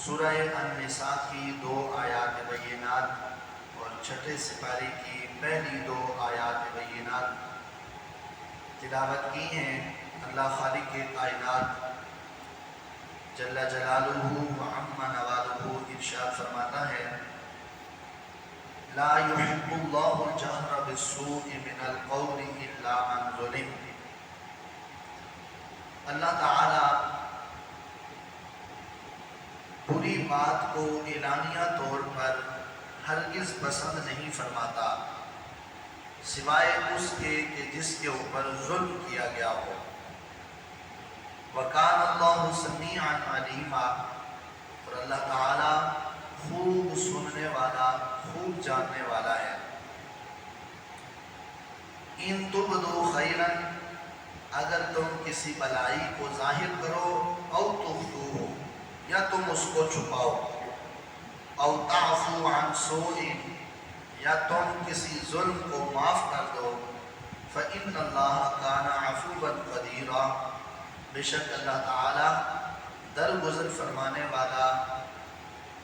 سورہ النساء کی 2 آیات بینات اور چھٹے سپارے کی پہلی 2 آیات بینات تلاوت کی ہیں۔ اللہ خالق کائنات جل جلالہ و عم نوالہ ارشاد فرماتا ہے: لا يحب اللہ الجہر بالسوء من القول الا من ظلم۔ اللہ تعالی بری بات کو اعلانیہ طور پر ہرگز پسند نہیں فرماتا سوائے اس کے کہ جس کے اوپر ظلم کیا گیا ہو۔ وَكَانَ اللَّهُ سَمِيعًا عَلِيمًا، اور اللہ تعالی خوب سننے والا، خوب جاننے والا ہے۔ ان تبدو خیراً، اگر تم کسی بلائی کو ظاہر کرو، او تخفوہ، یا تم اس کو چھپاؤ، او تعفو عن سوء، یا تم کسی ظلم کو معاف کر دو، فإن اللہ کان عفوا قدیرا، بے شک اللہ تعالی درگزر فرمانے والا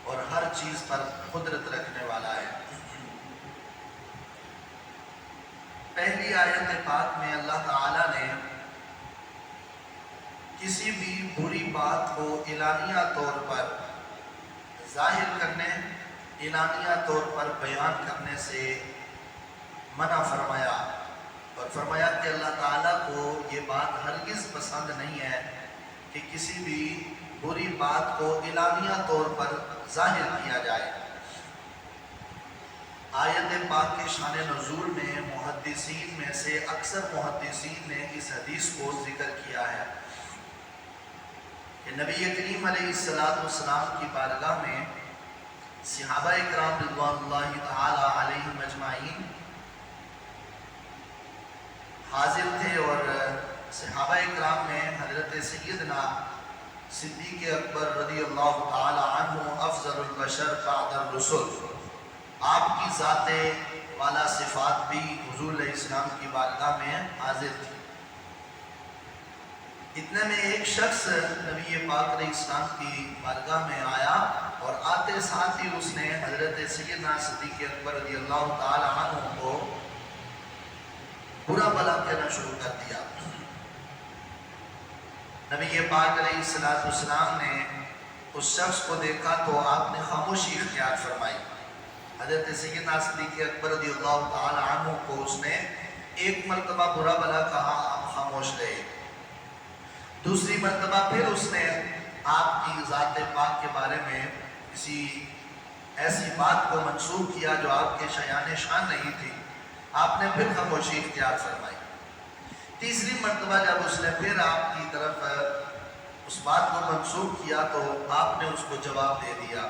اور ہر چیز پر قدرت رکھنے والا ہے۔ پہلی آیت پاک میں اللہ تعالی نے کسی بھی بری بات کو اعلانیہ طور پر ظاہر کرنے، اعلانیہ طور پر بیان کرنے سے منع فرمایا، اور فرمایا کہ اللہ تعالیٰ کو یہ بات ہرگز پسند نہیں ہے کہ کسی بھی بری بات کو اعلانیہ طور پر ظاہر کیا جائے۔ آیت پاک کے شان نزول میں محدثین میں سے اکثر محدثین نے اس حدیث کو ذکر کیا ہے کہ نبی کریم علیہ السلام کی بارگاہ میں صحابہ اکرام رضوان اللہ تعالی علیہم اجمعین حاضر تھے، اور صحابہ اکرام میں حضرت سیدنا صدیق اکبر رضی اللہ تعالی عنہ افضل البشر بعد الرسل، آپ کی ذات والا صفات بھی حضور علیہ السلام کی بارگاہ میں حاضر تھی۔ اتنے میں ایک شخص نبی پاک علیہ السلام کی بارگاہ میں آیا، اور آتے ساتھ ہی اس نے حضرت سیدنا صدیق اکبر رضی اللہ تعالی عنہ کو برا بھلا کہنا شروع کر دیا۔ نبی پاک علیہ السلام نے اس شخص کو دیکھا تو آپ نے خاموشی اختیار فرمائی۔ حضرت سیدنا صدیق اکبر رضی اللہ تعالی عنہ کو اس نے ایک مرتبہ برا بھلا کہا، آپ خاموش رہے۔ دوسری مرتبہ پھر اس نے آپ کی ذات پاک کے بارے میں کسی ایسی بات کو منسوب کیا جو آپ کے شایان شان نہیں تھی، آپ نے پھر خاموشی اختیار فرمائی۔ تیسری مرتبہ جب اس نے پھر آپ کی طرف اس بات کو منسوب کیا تو آپ نے اس کو جواب دے دیا۔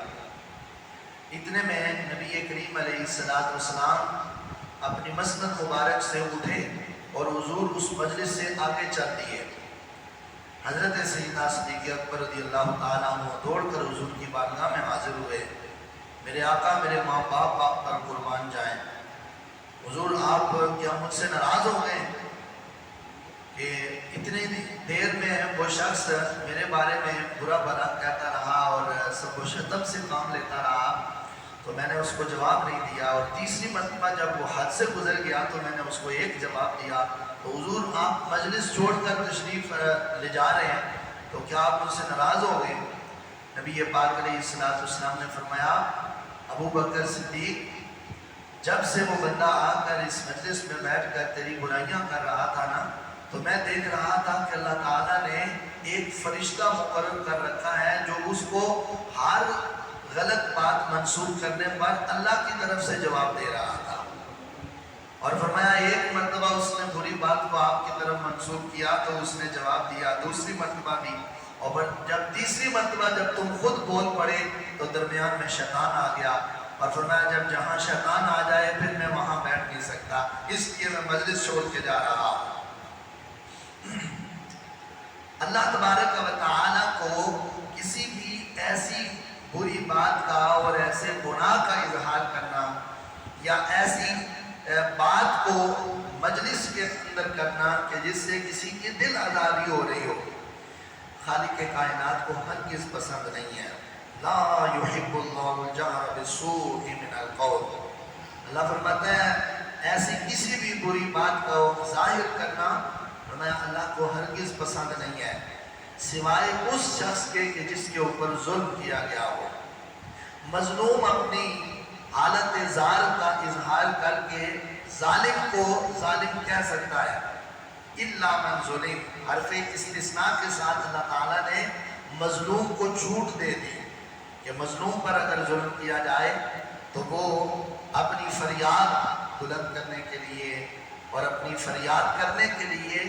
اتنے میں نبی کریم علیہ السلام اپنی مسند مبارک سے اٹھے اور حضور اس مجلس سے آگے چل دیے۔ حضرت سیدنا صدیق اکبر رضی اللہ تعالیٰ عنہ دوڑ کر حضور کی بارگاہ میں حاضر ہوئے۔ میرے آقا، میرے ماں باپ آپ پر قربان جائیں، حضور آپ کیا مجھ سے ناراض ہو گئے کہ اتنی دیر میں وہ شخص میرے بارے میں برا بھلا کہتا رہا اور سب و شتم سے کام لیتا رہا؟ تو میں نے اس کو جواب نہیں دیا، اور تیسری مرتبہ جب وہ حد سے گزر گیا تو میں نے اس کو ایک جواب دیا۔ تو حضور آپ مجلس چھوڑ کر تشریف لے جا رہے ہیں، تو کیا آپ مجھ سے ناراض ہو گئے؟ نبی پاک علیہ السلام نے فرمایا: ابو بکر صدیق، جب سے وہ بندہ آ کر اس مجلس میں بیٹھ کر تیری برائیاں کر رہا تھا نا، تو میں دیکھ رہا تھا کہ اللہ تعالیٰ نے ایک فرشتہ مقرر کر رکھا ہے جو اس کو ہر غلط بات منسوخ کرنے پر اللہ کی طرف سے جواب دے رہا تھا۔ اور فرمایا ایک مرتبہ اس نے بری بات کو آپ کی طرف منسوخ کیا تو اس نے جواب دیا، دوسری مرتبہ بھی، اور جب تیسری مرتبہ جب تم خود بول پڑے تو درمیان میں شیطان آ گیا، اور فرمایا جب جہاں شیطان آ جائے پھر میں وہاں بیٹھ نہیں سکتا، اس لیے میں مجلس چھوڑ کے جا رہا ہوں۔ اللہ تبارک و تعالیٰ کو کسی بھی ایسی بری بات کا اور ایسے گناہ کا اظہار کرنا یا ایسی بات کو مجلس کے اندر کرنا کہ جس سے کسی کی دل آزاری ہو رہی ہو، خالق کائنات کو ہرگز پسند نہیں ہے۔ لا يحب اللہ الجہر بالسوء من القول. اللہ فرماتا ہے ایسی کسی بھی بری بات کو ظاہر کرنا فرمایا اللہ کو ہرگز پسند نہیں ہے سوائے اس شخص کے کہ جس کے اوپر ظلم کیا گیا ہو. مظلوم اپنی حالت زار کا اظہار کر کے ظالم کو ظالم کہہ سکتا ہے. الا من ظلم حرف استثناء کے ساتھ اللہ تعالیٰ نے مظلوم کو چھوٹ دے دی کہ مظلوم پر اگر ظلم کیا جائے تو وہ اپنی فریاد بلند کرنے کے لیے اور اپنی فریاد کرنے کے لیے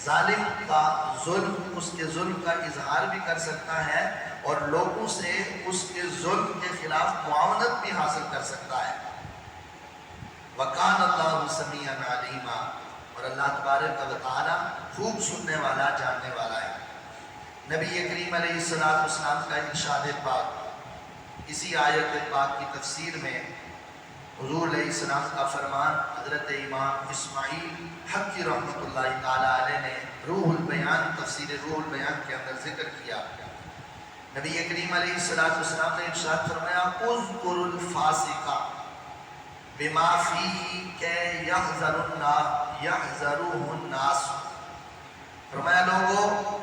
ظالم کا ظلم اس کے ظلم کا اظہار بھی کر سکتا ہے اور لوگوں سے اس کے ظلم کے خلاف معاونت بھی حاصل کر سکتا ہے. وَقَانَ اللَّهُ سَمِيعًا عَلِيمًا اور اللہ تبارک و تعالیٰ خوب سننے والا جاننے والا ہے. نبی کریم علیہ السلام کا ارشاد پاک اسی آیت پاک کی تفسیر میں حضور علیہ السلام کا فرمان حضرت امام اسماعیل حقی رحمۃ اللہ تعالیٰ علیہ نے روح البیان تفسیر روح البیان کے اندر ذکر کیا. نبی کریم علیہ السلام نے ارشاد فرمایا اذکر الفاسق بما فیہ کہ یحذرہ الناس. فرمایا لوگوں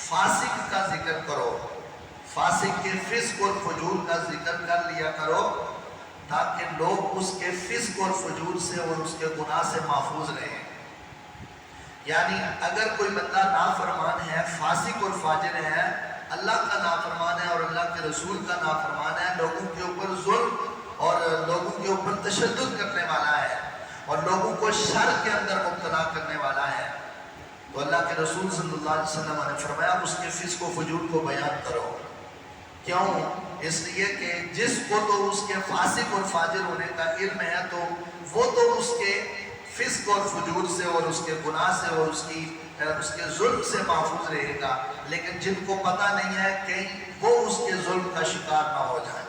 فاسق کا ذکر کرو, فاسق کے فسق اور فجور کا ذکر کر لیا کرو تاکہ لوگ اس کے فسق اور فجور سے اور اس کے گناہ سے محفوظ رہیں. یعنی اگر کوئی بندہ نافرمان ہے, فاسق اور فاجر ہے, اللہ کا نافرمان ہے اور اللہ کے رسول کا نافرمان ہے, لوگوں کے اوپر ظلم اور لوگوں کے اوپر تشدد کرنے والا ہے اور لوگوں کو شر کے اندر مبتلا کرنے والا ہے, تو اللہ کے رسول صلی اللہ علیہ وسلم نے فرمایا اس کے فسق و فجور کو بیان کرو. کیوں؟ اس لیے کہ جس کو تو اس کے فاسق اور فاجر ہونے کا علم ہے تو وہ تو اس کے فسق اور فجور سے اور اس کے گناہ سے اور اس کے ظلم سے محفوظ رہے گا, لیکن جن کو پتہ نہیں ہے کہ وہ اس کے ظلم کا شکار نہ ہو جائے.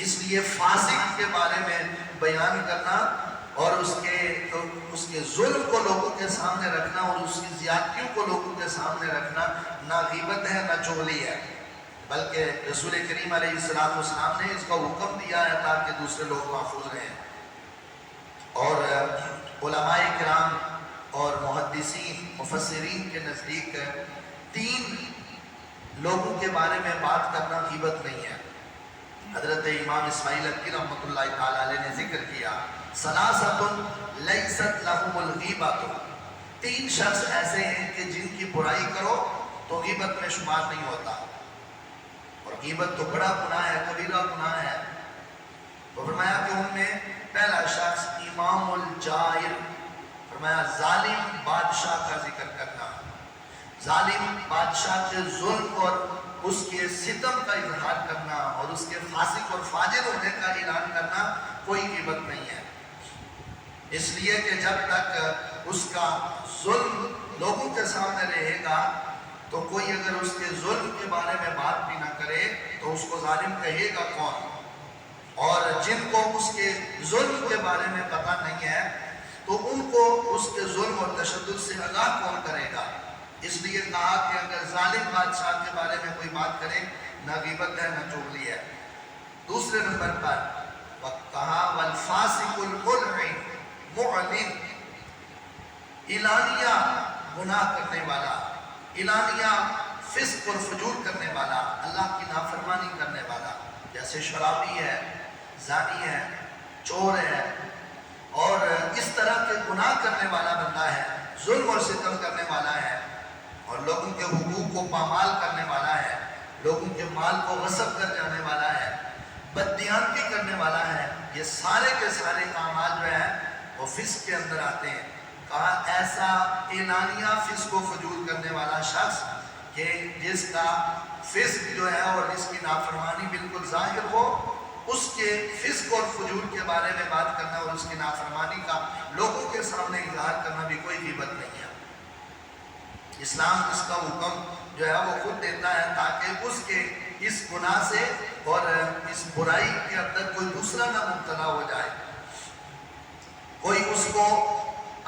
اس لیے فاسق کے بارے میں بیان کرنا اور اس کے ظلم کو لوگوں کے سامنے رکھنا اور اس کی زیادتیوں کو لوگوں کے سامنے رکھنا نہ غیبت ہے نہ چغلی ہے, بلکہ رسول کریم علیہ السلام نے اس کا حکم دیا ہے تاکہ دوسرے لوگ محفوظ رہیں. اور علماء کرام اور محدثین مفسرین کے نزدیک 3 لوگوں کے بارے میں بات کرنا غیبت نہیں ہے. حضرت امام اسماعیل حقی رحمۃ اللہ تعالیٰ علیہ نے ذکر کیا ثلاثۃ لیست لہم الغیبۃ. 3 شخص ایسے ہیں کہ جن کی برائی کرو تو غیبت میں شمار نہیں ہوتا, اور غیبت تو بڑا گناہ ہے, کبیرہ گناہ ہے. تو فرمایا کہ ان میں پہلا شخص امام الجائر, فرمایا ظالم بادشاہ کا ذکر کرنا, ظالم بادشاہ کے ظلم اور اس کے ستم کا اظہار کرنا اور اس کے فاسق اور فاجر ہونے کا اعلان کرنا کوئی غیبت نہیں ہے. اس لیے کہ جب تک اس کا ظلم لوگوں کے سامنے رہے گا تو کوئی اگر اس کے ظلم کے بارے میں بات بھی نہ کرے تو اس کو ظالم کہے گا کون, اور جن کو اس کے ظلم کے بارے میں پتہ نہیں ہے تو ان کو اس کے ظلم اور تشدد سے آگاہ کون کرے گا. اس لیے کہا کہ اگر ظالم بادشاہ کے بارے میں کوئی بات کرے نہ غیبت ہے نہ چغلی ہے. دوسرے نمبر پر کہا والفاسق الملعن معلن, اعلانیہ گناہ کرنے والا, اعلانیہ فسق اور فجور کرنے والا, اللہ کی نافرمانی کرنے والا, جیسے شرابی ہے, زانی ہے, چور ہے اور اس طرح کے گناہ کرنے والا بندہ ہے, ظلم اور ستم کرنے والا ہے اور لوگوں کے حقوق کو پامال کرنے والا ہے, لوگوں کے مال کو غصب کر جانے والا ہے, بددیانتی کرنے والا ہے. یہ سارے کے سارے اعمال جو ہیں وہ فسق کے اندر آتے ہیں. کہا ایسا اعلانیہ فسق و فجور کرنے والا شخص کہ جس کا فسق جو ہے اور جس کی نافرمانی بالکل ظاہر ہو, اس کے فسق اور فجور کے بارے میں بات کرنا اور اس کی نافرمانی کا لوگوں کے سامنے اظہار کرنا بھی کوئی غیبت نہیں ہے. اسلام اس کا حکم جو ہے وہ خود دیتا ہے تاکہ اس کے اس گناہ سے اور اس برائی کے اندر کوئی دوسرا نہ مبتلا ہو جائے, کوئی اس کو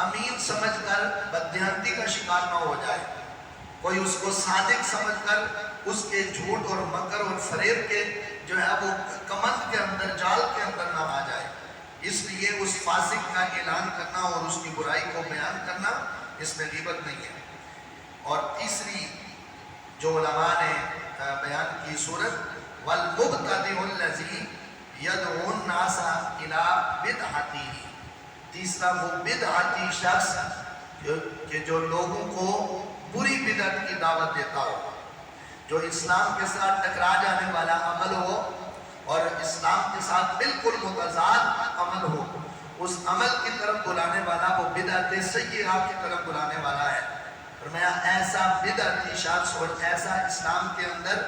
امین سمجھ کر بددیانتی کا شکار نہ ہو جائے, کوئی اس کو صادق سمجھ کر اس کے جھوٹ اور مکر اور فریب کے جو ہے وہ کمند کے اندر، جال کے اندر نہ آ جائے، اس لیے اس فاسق کا اعلان کرنا اور اس کی برائی کو بیان کرنا اس میں غیبت نہیں ہے۔ اور تیسری جو علماء نے بیان کی صورت، وَالْمُبْتَدِعُ الَّذِي يَدْعُو النَّاسَ إِلَىٰ بِدْعَتِهِ، تیسرا وہ بدعتی شخص کہ جو لوگوں کو بری بدعت کی دعوت دیتا ہو، جو اسلام کے ساتھ ٹکرا جانے والا عمل ہو اور اسلام کے ساتھ بالکل متضاد عمل ہو، اس عمل کی طرف بلانے والا وہ بدعت سیئہ کی طرف بلانے والا ہے۔ فرمایا ایسا بدعتی شخص اور ایسا اسلام کے اندر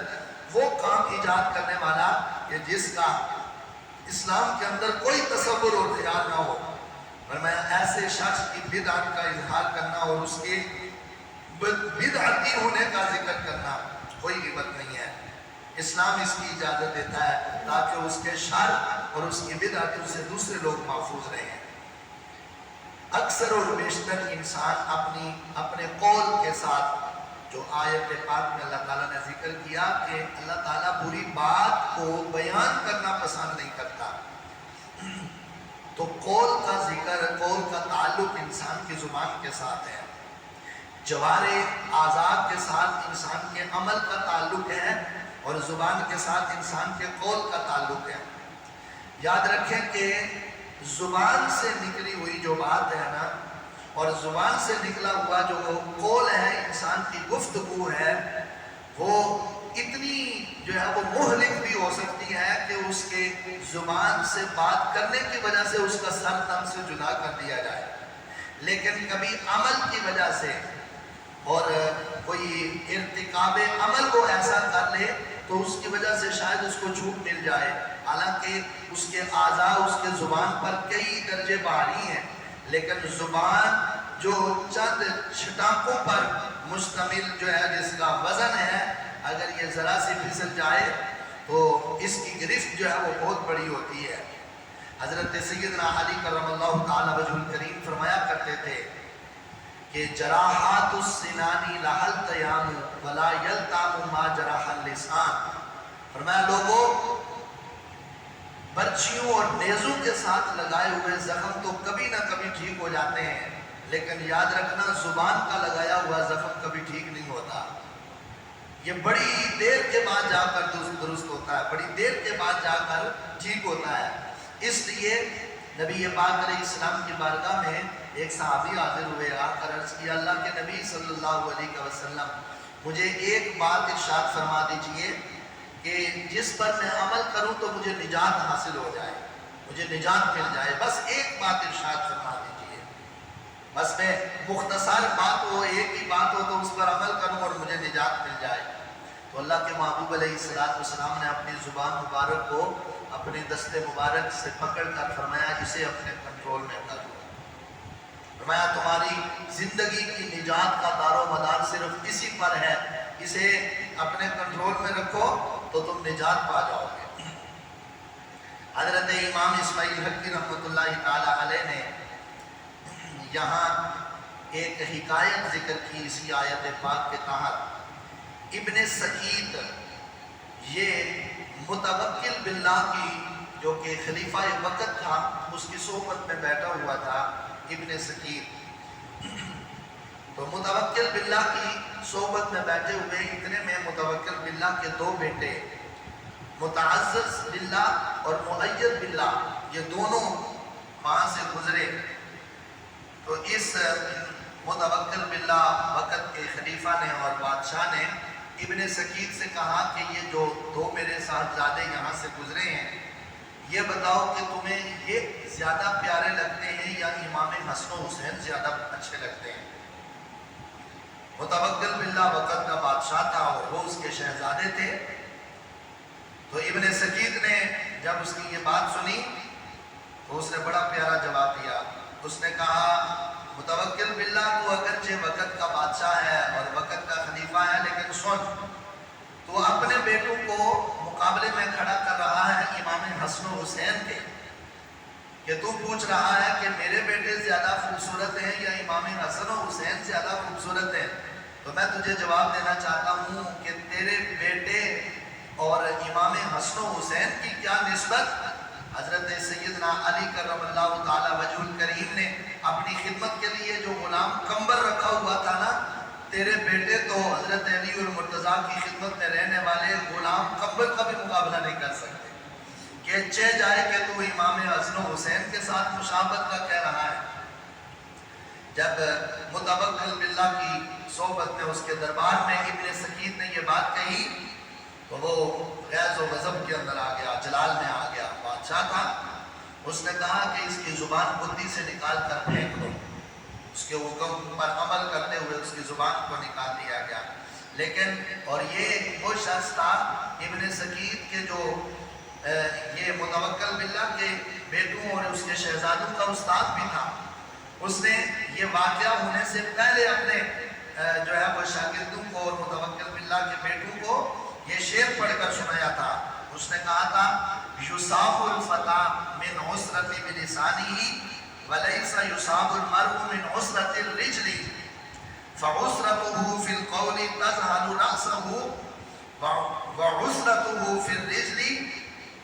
وہ کام ایجاد کرنے والا کہ جس کا اسلام کے اندر کوئی تصور اور خیال نہ ہو، فرمایا ایسے شخص کی بدعت کا اظہار کرنا اور اس کے بدعتی ہونے کا ذکر کرنا کوئی غیبت نہیں ہے۔ اسلام اس کی اجازت دیتا ہے تاکہ اس کے شر اور اس کی بدعتوں سے دوسرے لوگ محفوظ رہیں۔ اکثر اور بیشتر انسان اپنے قول کے ساتھ، جو آیت پاک میں اللہ تعالیٰ نے ذکر کیا کہ اللہ تعالیٰ بری بات کو بیان کرنا پسند نہیں کرتا، تو قول کا ذکر، قول کا تعلق انسان کی زبان کے ساتھ ہے، جوارح اعضاء کے ساتھ انسان کے عمل کا تعلق ہے اور زبان کے ساتھ انسان کے قول کا تعلق ہے۔ یاد رکھیں کہ زبان سے نکلی ہوئی جو بات ہے نا، اور زبان سے نکلا ہوا جو قول ہے، انسان کی گفتگو ہے، وہ اتنی جو ہے وہ مہلک بھی ہو سکتی ہے کہ اس کے زبان سے بات کرنے کی وجہ سے اس کا سر تن سے جدا کر دیا جائے، لیکن کبھی عمل کی وجہ سے اور کوئی ارتکاب عمل کو ایسا کر لے تو اس کی وجہ سے شاید اس کو چھوٹ مل جائے، حالانکہ اس کے اعضاء، اس کے زبان پر کئی درجے بھاری ہیں، لیکن زبان جو چند چھٹانکوں پر مشتمل جو ہے، جس کا وزن ہے، اگر یہ ذرا سی پھسل جائے تو اس کی گرفت جو ہے وہ بہت بڑی ہوتی ہے۔ حضرت سیدنا علی کرم اللہ تعالی وجہ الکریم فرمایا کرتے تھے کہ جراحات السنانی لہل تیام ولا یلتام ما جراح اللسان، فرمایا لوگوں، برچیوں اور نیزوں کے ساتھ لگائے ہوئے زخم تو کبھی نہ کبھی ٹھیک ہو جاتے ہیں، لیکن یاد رکھنا زبان کا لگایا ہوا زخم کبھی ٹھیک نہیں ہوتا، یہ بڑی دیر کے بعد جا کر درست ہوتا ہے، بڑی دیر کے بعد جا کر ٹھیک ہوتا ہے۔ اس لیے نبی پاک علیہ السلام کی بارگاہ میں ایک صحابی حاضر ہوئے، آ کر عرض کیا، اللہ کے نبی صلی اللہ علیہ وسلم، مجھے ایک بات ارشاد فرما دیجئے کہ جس پر میں عمل کروں تو مجھے نجات حاصل ہو جائے، مجھے نجات مل جائے، بس ایک بات ارشاد فرما دیجئے، بس میں مختصر بات ہو، ایک ہی بات ہو تو اس پر عمل کروں اور مجھے نجات مل جائے۔ تو اللہ کے محبوب علیہ السلام نے اپنی زبان مبارک کو اپنے دست مبارک سے پکڑ کر فرمایا، اسے اپنے کنٹرول میں کر لو، فرمایا تمہاری زندگی کی نجات کا دار و مدار صرف اسی پر ہے، اسے اپنے کنٹرول میں رکھو تو تم نجات پا جاؤ گے۔ حضرت امام اسماعیل حقی رحمۃ اللہ تعالی علیہ نے یہاں ایک حکایت ذکر کی اسی آیت پاک کے تحت۔ ابن سکیت، یہ متوکل باللہ کی جو کہ خلیفہ وقت تھا، اس کی صحبت میں بیٹھا ہوا تھا ابن سکیت، تو متوکل باللہ کی صحبت میں بیٹھے ہوئے، اتنے میں متوکل باللہ کے دو بیٹے متعزز باللہ اور مؤید باللہ، یہ دونوں وہاں سے گزرے، تو اس متوکل باللہ وقت کے خلیفہ نے اور بادشاہ نے ابن سکیت سے کہا کہ یہ جو دو میرے صاحبزادے یہاں سے گزرے ہیں، یہ بتاؤ کہ تمہیں یہ زیادہ پیارے لگتے ہیں یا امام حسن و حسین زیادہ اچھے لگتے ہیں؟ متوکل باللہ وقت کا بادشاہ تھا اور وہ اس کے شہزادے تھے، تو ابن سکیت نے جب اس کی یہ بات سنی تو اس نے بڑا پیارا جواب دیا، اس نے کہا متوکل باللہ تو اگرچہ وقت کا بادشاہ ہے اور وقت کا خلیفہ ہے، لیکن سن، تو اپنے بیٹوں کو مقابلے میں کھڑا کر رہا ہے امام حسن و حسین کے، کہ تو پوچھ رہا ہے کہ میرے بیٹے زیادہ خوبصورت ہیں یا امام حسن و حسین زیادہ خوبصورت ہیں، تو میں تجھے جواب دینا چاہتا ہوں کہ تیرے بیٹے اور امام حسن و حسین کی کیا نسبت؟ حضرت سیدنا علی کرم اللہ تعالی وجہ الکریم نے اپنی خدمت کے لیے جو غلام کمبر رکھا ہوا تھا نا، تیرے بیٹے تو حضرت علی المرتضیٰ کی خدمت میں رہنے والے غلام کمبر کا بھی مقابلہ نہیں کر سکتے کہ چہ جائے کہ تو امام حسن و حسین کے ساتھ مشابہت کا کہہ رہا ہے۔ جب متوکل باللہ کی صحبت میں اس کے دربار میں ابن سکید نے یہ بات کہی تو وہ غیظ و غضب کے اندر آ گیا، جلال میں آ گیا، بادشاہ تھا۔ اس نے کہا کہ اس کی زبان بدی سے نکال کر پھینک دو۔ اس کے حکم پر عمل کرتے ہوئے اس کی زبان کو نکال دیا گیا۔ لیکن اور یہ وہ شخص تھا ابن سکید کے جو یہ متوکل باللہ کے بیٹوں اور اس کے شہزادوں کا استاد بھی تھا۔ اس نے یہ واقعہ ہونے سے پہلے اپنے جو ہے وہ شاگردوں کو اور متوکل باللہ کے بیٹوں کو یہ شعر پڑھ کر سنایا تھا۔ اس نے کہا تھا یصاب الفتى من عسرة بلسانه وليس يصاب المرء من عسرة الرجل فعسرته في القول تذهل رأسه وعسرته في الرجل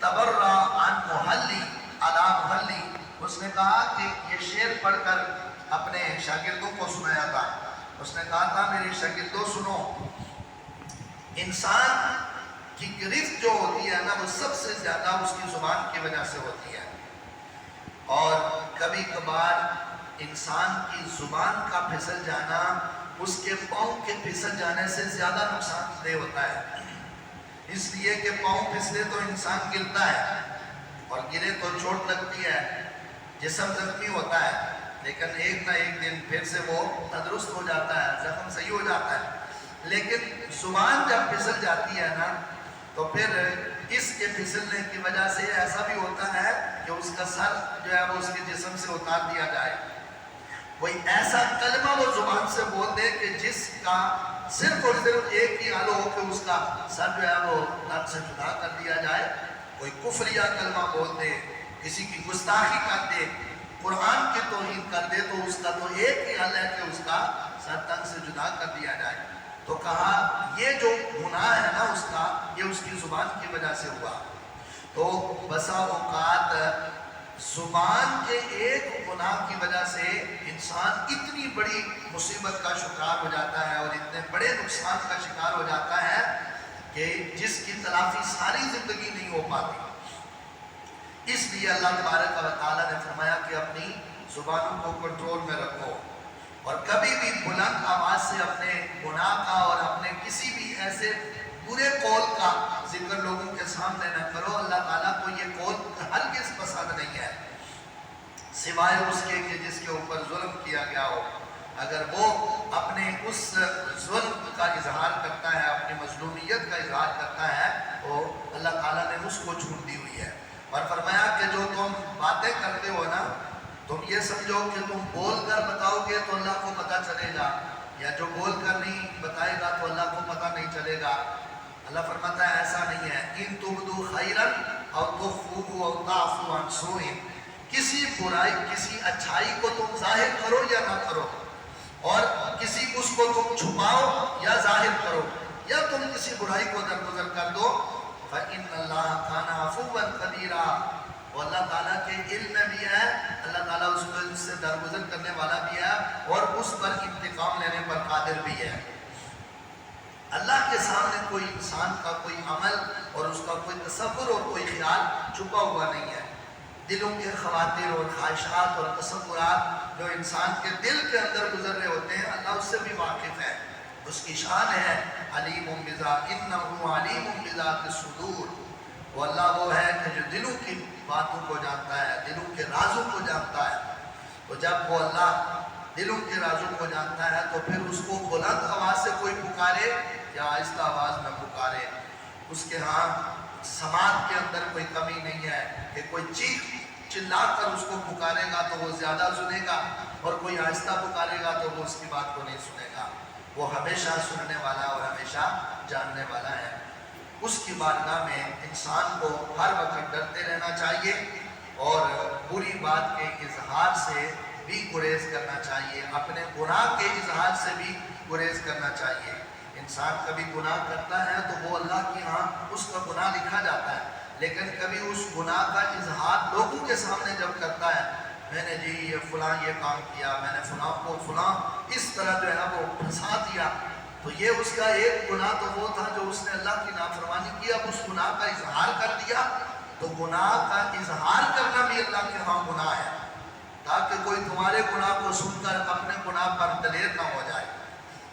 تبرع عن محلی على محلی۔ اس نے کہا کہ یہ شعر پڑھ کر اپنے شاگردوں کو سنایا تھا۔ اس نے کہا تھا میرے شاگردوں سنو، انسان کی گرفت جو ہوتی ہے نا وہ سب سے زیادہ اس کی زبان کی وجہ سے ہوتی ہے، اور کبھی کبھار انسان کی زبان کا پھسل جانا اس کے پاؤں کے پھسل جانے سے زیادہ نقصان دہ ہوتا ہے۔ اس لیے کہ پاؤں پھسلے تو انسان گرتا ہے اور گرے تو چوٹ لگتی ہے، جسم زخمی ہوتا ہے، لیکن ایک نہ ایک دن پھر سے وہ تندرست ہو جاتا ہے، زخم صحیح ہو جاتا ہے۔ لیکن زبان جب پھسل جاتی ہے نا تو پھر اس کے پھسلنے کی وجہ سے ایسا بھی ہوتا ہے کہ اس کا سر جو ہے وہ اس کے جسم سے اتار دیا جائے۔ کوئی ایسا کلمہ وہ زبان سے بول دے کہ جس کا صرف اور صرف ایک ہی حل ہو کہ اس کا سر جو ہے وہ نب سے جدا کر دیا جائے۔ کوئی کفریہ کلمہ بول دے، کسی کی گستاخی کر دے، قرآن کی توہین کر دے تو اس کا تو ایک ہی حل ہے کہ اس کا سر تن سے جدا کر دیا جائے۔ تو کہا یہ جو گناہ ہے نا اس کا، یہ اس کی زبان کی وجہ سے ہوا۔ تو بسا اوقات زبان کے ایک گناہ کی وجہ سے انسان اتنی بڑی مصیبت کا شکار ہو جاتا ہے اور اتنے بڑے نقصان کا شکار ہو جاتا ہے کہ جس کی تلافی ساری زندگی نہیں ہو پاتی۔ اس لیے اللہ تبارک و تعالیٰ نے فرمایا کہ اپنی زبانوں کو کنٹرول میں رکھو اور کبھی بھی بلند آواز سے اپنے گناہ کا اور اپنے کسی بھی ایسے برے قول کا ذکر لوگوں کے سامنے نہ کرو۔ اللہ تعالیٰ کو یہ قول ہرگز پسند نہیں ہے، سوائے اس کے کہ جس کے اوپر ظلم کیا گیا ہو۔ اگر وہ اپنے اس ظلم کا اظہار کرتا ہے، اپنی مظلومیت کا اظہار کرتا ہے، تو اللہ تعالیٰ نے اس کو چھوٹ دی ہوئی ہے۔ اور فرمایا کہ جو تم باتیں کرتے ہو نا، تم یہ سمجھو کہ تم بول کر بتاؤ گے تو اللہ کو پتہ چلے گا، یا جو بول کر نہیں بتائے گا تو اللہ کو پتہ نہیں چلے گا۔ اللہ فرماتا ہے ایسا نہیں ہے، ان تبدو خیرن او تخفوہ او تعفو عن سوء، کسی برائی کسی اچھائی کو تم ظاہر کرو یا نہ کرو، اور کسی اس کو تم چھپاؤ یا ظاہر کرو، یا تم کسی برائی کو درگزر کر دو، فَإِنَّ اللَّهَ كَانَ عَفُوًّا قَدِيرًا، وہ اللہ تعالیٰ کے علم میں بھی ہے، اللہ تعالیٰ اس کو اس سے درگزر کرنے والا بھی ہے اور اس پر انتقام لینے پر قادر بھی ہے۔ اللہ کے سامنے کوئی انسان کا کوئی عمل اور اس کا کوئی تصور اور کوئی خیال چھپا ہوا نہیں ہے۔ دلوں کے خواطر اور خواہشات اور تصورات جو انسان کے دل کے اندر گزر رہے ہوتے ہیں، اللہ اس سے بھی واقف ہے۔ اس کی شان ہے علیم بذات، انہ علیم بذات الصدور، وہ اللہ وہ ہے کہ جو دلوں کی باتوں کو جانتا ہے، دلوں کے رازوں کو جانتا ہے۔ تو جب وہ اللہ دلوں کے رازوں کو جانتا ہے تو پھر اس کو بلند آواز سے کوئی پکارے یا آہستہ آواز میں پکارے، اس کے ہاں سماعت کے اندر کوئی کمی نہیں ہے کہ کوئی چیخ چلا کر اس کو پکارے گا تو وہ زیادہ سنے گا، اور کوئی آہستہ پکارے گا تو وہ اس کی بات کو نہیں سنے گا۔ وہ ہمیشہ سننے والا اور ہمیشہ جاننے والا ہے۔ اس کی بارگاہ میں انسان کو ہر وقت ڈرتے رہنا چاہیے اور بری بات کے اظہار سے بھی گریز کرنا چاہیے، اپنے گناہ کے اظہار سے بھی گریز کرنا چاہیے۔ انسان کبھی گناہ کرتا ہے تو وہ اللہ کی ہاں اس کا گناہ لکھا جاتا ہے، لیکن کبھی اس گناہ کا اظہار لوگوں کے سامنے جب کرتا ہے، میں نے جی یہ فلاں یہ کام کیا، میں نے فلاں کو فلاں اس طرح جو ہے وہ پھنسا دیا، تو یہ اس کا ایک گناہ تو وہ تھا جو اس نے اللہ کی نافرمانی کی، اب اس گناہ کا اظہار کر دیا، تو گناہ کا اظہار کرنا بھی اللہ کے ہاں گناہ ہے، تاکہ کوئی تمہارے گناہ کو سن کر اپنے گناہ پر دلیر نہ ہو جائے۔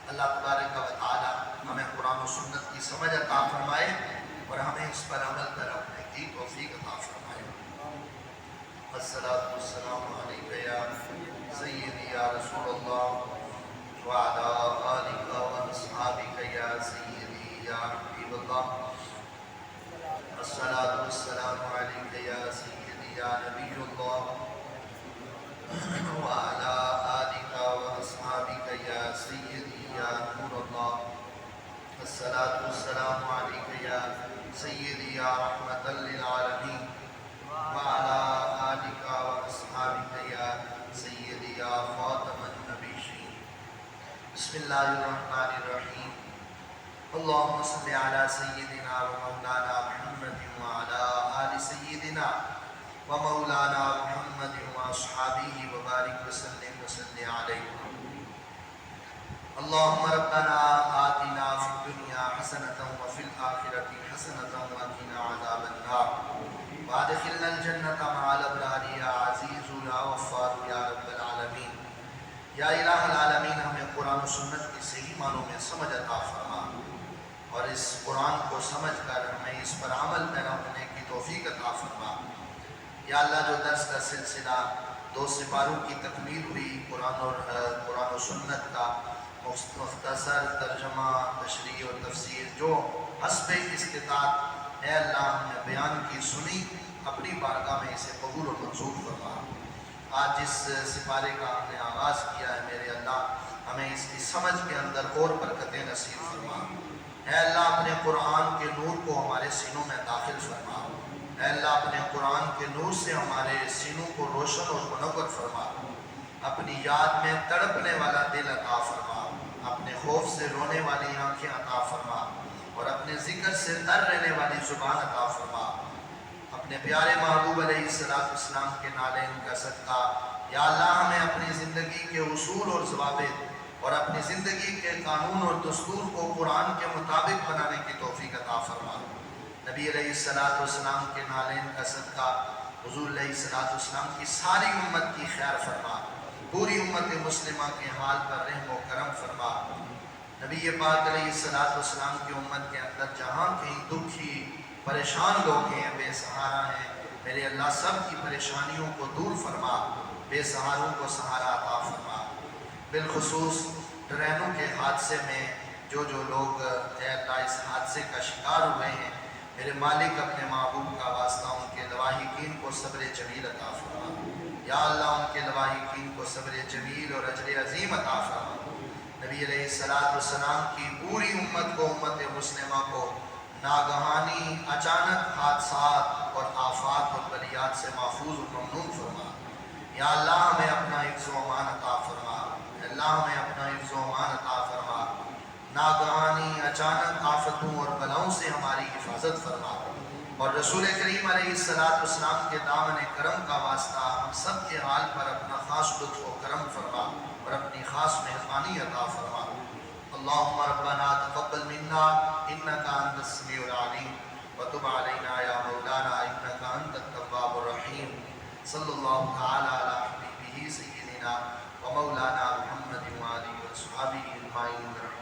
اللہ تبارک و تعالی ہمیں قرآن و سنت کی سمجھ عطا فرمائے اور ہمیں اس پر عمل کرنے کی توفیق عطا فرمائے۔ الصلاۃ والسلام علیک یا سیدی یا رسول اللہ وعلی آلک و اصحابک یا سیدی یا حبیب اللہ۔ الصلاۃ والسلام علیک یا سیدی یا نبی اللہ وعلی آلک و اصحابک یا سیدی یا نور اللہ۔ الصلاۃ والسلام علیک یا سیدی یا رحمۃ للعالمین وعلی آلک و اصحابک یا سیدی یا خاتم النبیین۔ بسم اللہ الرحمن الرحیم۔ اللہم صلی علی سیدنا و مولانا محمد وعلی آل سیدنا و مولانا محمد و اصحابہ وبارک وسلم وصلی علیہ۔ اللہم ربنا آتنا فی الدنیا حسنۃ وفی الآخرۃ حسنۃ وقنا عذاب النار وادخلنا الجنۃ مع الابرار یا عزیز یا غفار یا رب العالمین۔ یا الہ العالمین، ہمیں قرآن و سنت کی صحیح معنوں میں سمجھ عطا فرما اور اس قرآن کو سمجھ کر ہمیں اس پر عمل پیرا ہونے کی توفیق عطا فرما۔ یا اللہ، جو درس کا سلسلہ 2 سپاروں کی تکمیل ہوئی قرآن و سنت کا مختصر ترجمہ، تشریح اور تفسیر جو حسب استطاعت اے اللہ ہم نے بیان کی سنی، اپنی بارگاہ میں اسے قبول و منظور فرما۔ آج جس سپارے کا ہم نے آغاز کیا ہے میرے اللہ، ہمیں اس کی سمجھ کے اندر اور برکتیں نصیب فرما۔ اے اللہ، اپنے قرآن کے نور کو ہمارے سینوں میں داخل فرما۔ اے اللہ، اپنے قرآن کے نور سے ہمارے سینوں کو روشن اور منور فرما۔ اپنی یاد میں تڑپنے والا دل عطا فرما، اپنے خوف سے رونے والی آنکھیں عطا فرما اور اپنے ذکر سے تر رہنے والی زبان عطا فرما۔ اپنے پیارے محبوب علیہ السلام کے نالین کا صدقہ یا اللہ ہمیں اپنی زندگی کے اصول اور ضوابط اور اپنی زندگی کے قانون اور دستور کو قرآن کے مطابق بنانے کی توفیق عطا فرما۔ نبی علیہ السلام کے نالین کا صدقہ حضور علیہ السلام کی ساری امت کی خیر فرما، پوری امت مسلمہ کے حال پر رحم و کرم فرما۔ نبی پاک علیہ السلام کی امت کے اندر جہاں کہیں دکھی پریشان لوگ ہیں، بے سہارا ہیں، میرے اللہ سب کی پریشانیوں کو دور فرما، بے سہاروں کو سہارا عطا فرما۔ بالخصوص ٹرینوں کے حادثے میں جو لوگ اے اللہ اس حادثے کا شکار ہوئے ہیں، میرے مالک اپنے محبوب کا واسطہ ان کے لواحقین کو صبر جمیل عطا فرما۔ یا اللہ ان کے لواحقین کو صبر جمیل اور اجر عظیم عطا فرما۔ نبی علیہ السلام کی پوری امت کو، امت مسلمہ کو ناگہانی اچانک حادثات اور آفات اور بلیات سے محفوظ و ممنون فرما۔ یا اللہ ہمیں اپنا حفظ و امان عطا فرما۔ اللہ ہمیں اپنا حفظ و امان عطا فرما۔ ناگہانی اچانک آفتوں اور بلاؤں سے ہماری حفاظت فرما اور رسول کریم علیہ السلام کے دامن کرم کا واسطہ ہم سب کے حال پر اپنا خاص لطف و کرم فرما اور اپنی خاص مہربانی عطا فرما۔ اللہم ربنا تقبل منا انکا انت السمیع العلیم وتب علینا یا مولانا انکا انت التواب الرحیم۔ صلی اللہ تعالی علی حبیبہ سیدنا و مولانا محمد و آلہ و صحابہ اجمعین۔